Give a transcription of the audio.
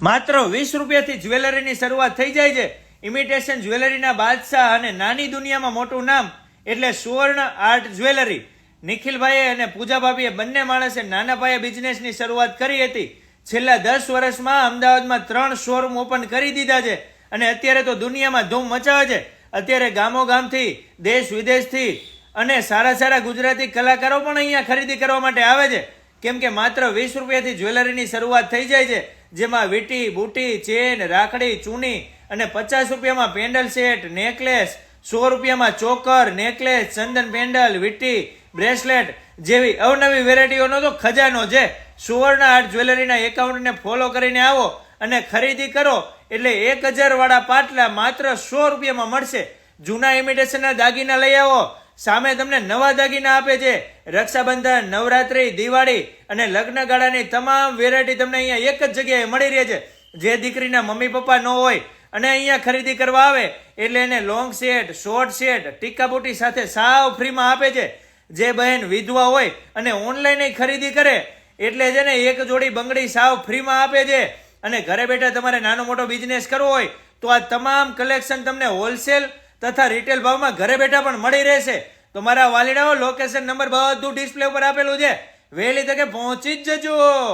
માત્ર 20 રૂપિયાથી જ્વેલરીની શરૂઆત થઈ જાય છે. ઇમિટેશન જ્વેલરીના બાદશાહ અને નાની દુનિયામાં મોટું નામ એટલે સુવર્ણ આર્ટ જ્વેલરી. નિખિલભાઈએ અને પૂજાભાભીએ બંને માણસે નાના પાયે બિઝનેસની શરૂઆત કરી હતી. છેલ્લા 10 વર્ષમાં અમદાવાદમાં 3 શોરૂમ ઓપન કરી દીધા છે અને અત્યારે તો દુનિયામાં ધૂમ મચાવે છે. અત્યારે ગામો ગામથી, દેશ વિદેશથી અને સારા સારા ગુજરાતી કલાકારો પણ અહીંયા ખરીદી કરવા માટે આવે છે. કેમ કે માત્ર 20 રૂપિયાથી જ્વેલરીની શરૂઆત થઈ જાય છે, જેમાં વીટી, બુટી, ચેન, રાખડી, ચૂની અને 50 રૂપિયામાં પેન્ડલ સેટ, નેકલેસ, 100 રૂપિયામાં ચોકર, નેકલેસ, ચંદન પેન્ડલ, વીટી, બ્રેસલેટ જેવી અવનવી વેરાયટીઓનો તો ખજાનો છે. સુવર્ણ આર્ટ જ્વેલરીના એકાઉન્ટને ફોલો કરીને આવો અને ખરીદી કરો એટલે 1000 વાળા પાટલા માત્ર 100 રૂપિયામાં મળશે. જૂના ઇમિટેશનના દાગીના લઈ આવો, સામે તમને નવા દાગીના આપે છે. રક્ષાબંધન, નવરાત્રી, દિવાળી અને લગ્નગાળાની તમામ વેરાયટી તમને અહીંયા એક જ જગ્યાએ મળી રહે છે. જે દીકરીના મમ્મી પપ્પા ન હોય અને અહીંયા ખરીદી કરવા આવે એટલે એને લોંગ સેટ, શોર્ટ સેટ, ટીકા બુટી સાથે સાવ ફ્રીમાં આપે છે. જે બહેન વિધવા હોય અને ઓનલાઈન ખરીદી કરે એટલે છે ને એક જોડી બંગડી સાવ ફ્રીમાં આપે છે. અને ઘરે બેઠા તમારે નાનો મોટો બિઝનેસ કરવો હોય તો આ તમામ કલેક્શન તમને હોલસેલ તથા રિટેલ ભાવમાં ઘરે બેઠા પણ મળી રહેશે. તો મારા વાલીડાઓ લોકેશન નંબર બધું ડિસ્પ્લે ઉપર આપેલું છે, વહેલી તકે પહોંચી જ જજો.